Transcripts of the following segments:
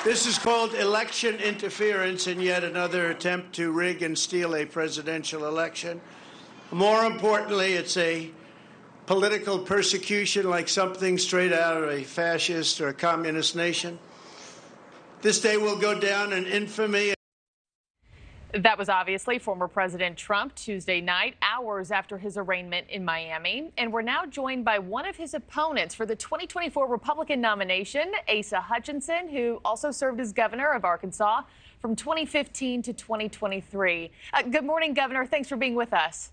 This is called election interference and yet another attempt to rig and steal a presidential election. More importantly, it's a political persecution like something straight out of a fascist or a communist nation. This day will go down in infamy. That was obviously former President Trump Tuesday night, hours after his arraignment in Miami. And we're now joined by one of his opponents for the 2024 Republican nomination, Asa Hutchinson, who also served as governor of Arkansas from 2015 to 2023. Good morning, Governor. Thanks for being with us.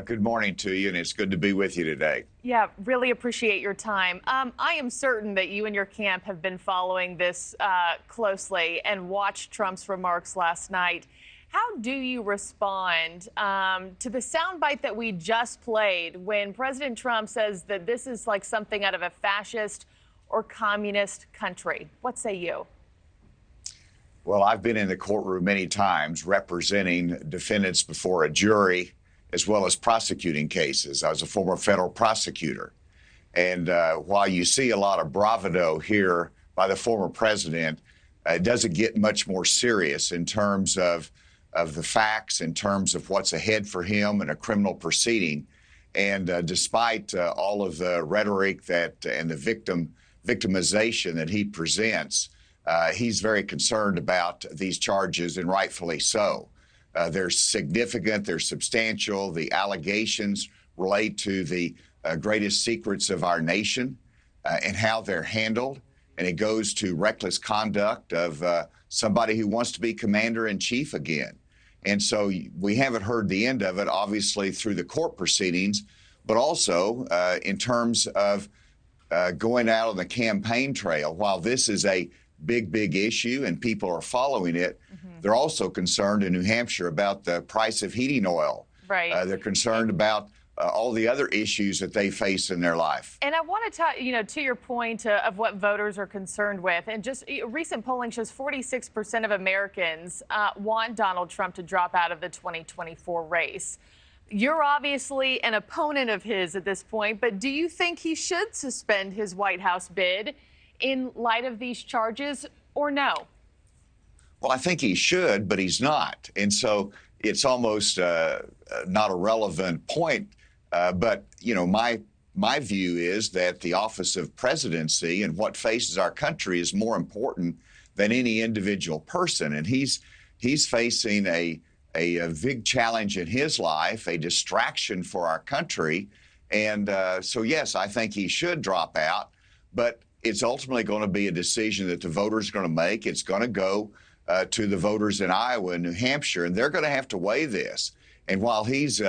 Good morning to you, and it's good to be with you today. Yeah, really appreciate your time. I am certain that you and your camp have been following this closely and watched Trump's remarks last night. How do you respond to the soundbite that we just played when President Trump says that this is like something out of a fascist or communist country? What say you? Well, I've been in the courtroom many times representing defendants before a jury as well as prosecuting cases. I was a former federal prosecutor. And while you see a lot of bravado here by the former president, it doesn't get much more serious in terms of the facts, in terms of what's ahead for him in a criminal proceeding. And despite all of the rhetoric that and the victimization that he presents, he's very concerned about these charges, and rightfully so. They're significant, they're substantial. The allegations relate to the greatest secrets of our nation and how they're handled. And it goes to reckless conduct of somebody who wants to be commander-in-chief again. And so we haven't heard the end of it, obviously, through the court proceedings, but also in terms of going out on the campaign trail. While this is a big issue and people are following it, they're also concerned in New Hampshire about the price of heating oil. Right. They're concerned about all the other issues that they face in their life. And I want to talk, to your point of what voters are concerned with. And just recent polling shows 46% of Americans want Donald Trump to drop out of the 2024 race. You're obviously an opponent of his at this point, but do you think he should suspend his White House bid in light of these charges, or no? Well, I think he should, but he's not. And so it's almost not a relevant point. But, my view is that the office of presidency and what faces our country is more important than any individual person. And he's facing a big challenge in his life, a distraction for our country. And so, yes, I think he should drop out. But it's ultimately going to be a decision that the voters are going to make. It's going to go to the voters in Iowa and New Hampshire, and they're going to have to weigh this. And while he's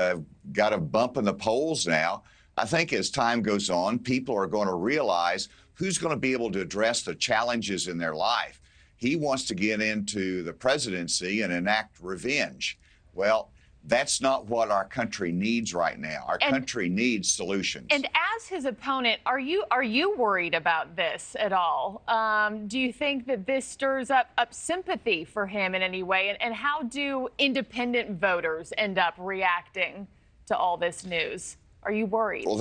got a bump in the polls now, I think as time goes on, people are going to realize who's going to be able to address the challenges in their life. He wants to get into the presidency and enact revenge. Well, that's not what our country needs right now. Our country needs solutions. And as his opponent, are you worried about this at all? Do you think that this stirs up sympathy for him in any way? And how do independent voters end up reacting to all this news? Are you worried? Well,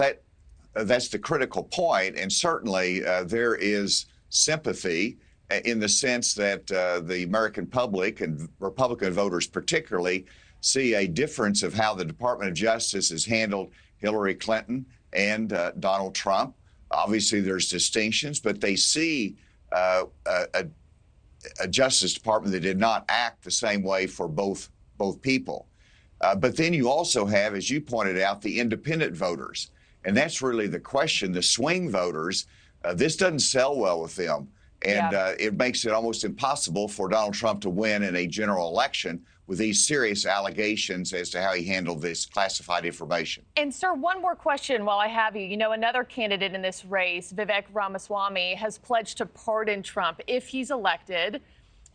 that's the critical point. And certainly there is sympathy in the sense that the American public and Republican voters particularly see a difference of how the Department of Justice has handled Hillary Clinton and Donald Trump. Obviously, there's distinctions, but they see a Justice Department that did not act the same way for both people. But then you also have, as you pointed out, the independent voters. And that's really the question. The swing voters, this doesn't sell well with them. And it makes it almost impossible for Donald Trump to win in a general election with these serious allegations as to how he handled this classified information. And, sir, one more question while I have you. Another candidate in this race, Vivek Ramaswamy, has pledged to pardon Trump if he's elected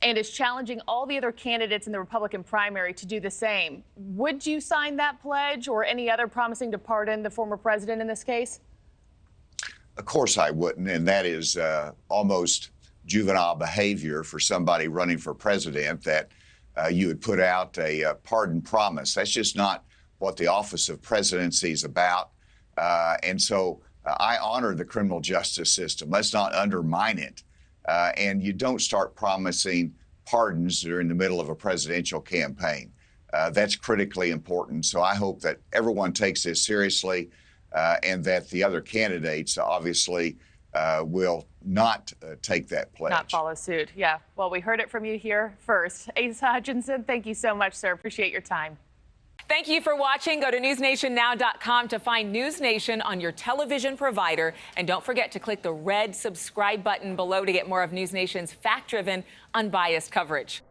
and is challenging all the other candidates in the Republican primary to do the same. Would you sign that pledge or any other promising to pardon the former president in this case? Of course I wouldn't, and that is almost juvenile behavior for somebody running for president, that you would put out a pardon promise. That's just not what the office of presidency is about. And so I honor the criminal justice system. Let's not undermine it. and you don't start promising pardons during the middle of a presidential campaign. That's critically important. So I hope that everyone takes this seriously and that the other candidates obviously will not take that pledge. Not follow suit. Yeah. Well, we heard it from you here first. Asa Hutchinson, thank you so much, sir. Appreciate your time. Thank you for watching. Go to newsnationnow.com to find NewsNation on your television provider. And don't forget to click the red subscribe button below to get more of NewsNation's fact-driven, unbiased coverage.